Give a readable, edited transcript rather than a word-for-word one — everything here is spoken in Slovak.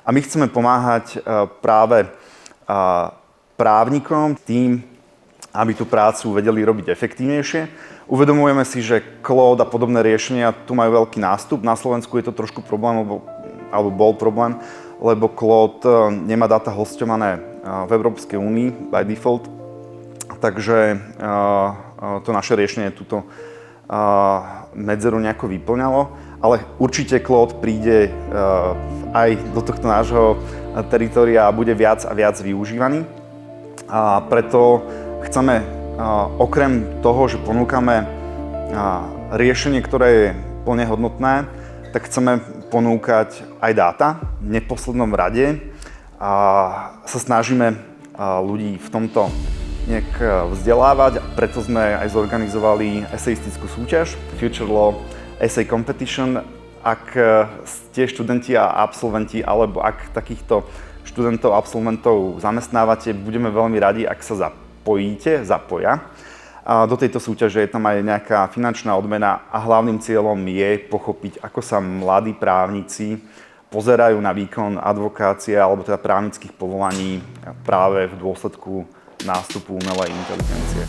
A my chceme pomáhať práve právnikom tým, aby tú prácu vedeli robiť efektívnejšie. Uvedomujeme si, že Claude a podobné riešenia tu majú veľký nástup. Na Slovensku je to trošku problém, alebo bol problém, lebo Claude nemá dáta hosťované v Európskej únii by default. Takže to naše riešenie túto medzeru nejako vyplňalo. Ale určite Claude príde aj do tohto nášho teritória a bude viac a viac využívaný. A preto chceme okrem toho, že ponúkame riešenie, ktoré je plne hodnotné, tak chceme ponúkať aj dáta. V neposlednom rade sa snažíme ľudí v tomto nejak vzdelávať, preto sme aj zorganizovali eseistickú súťaž Future Law Essay Competition. Ak ste študenti a absolventi, alebo ak takýchto študentov, absolventov zamestnávate, budeme veľmi radi, ak sa zapoja. Do tejto súťaže je tam aj nejaká finančná odmena a hlavným cieľom je pochopiť, ako sa mladí právnici pozerajú na výkon advokácie alebo teda právnických povolaní práve v dôsledku nástupu umelej inteligencie.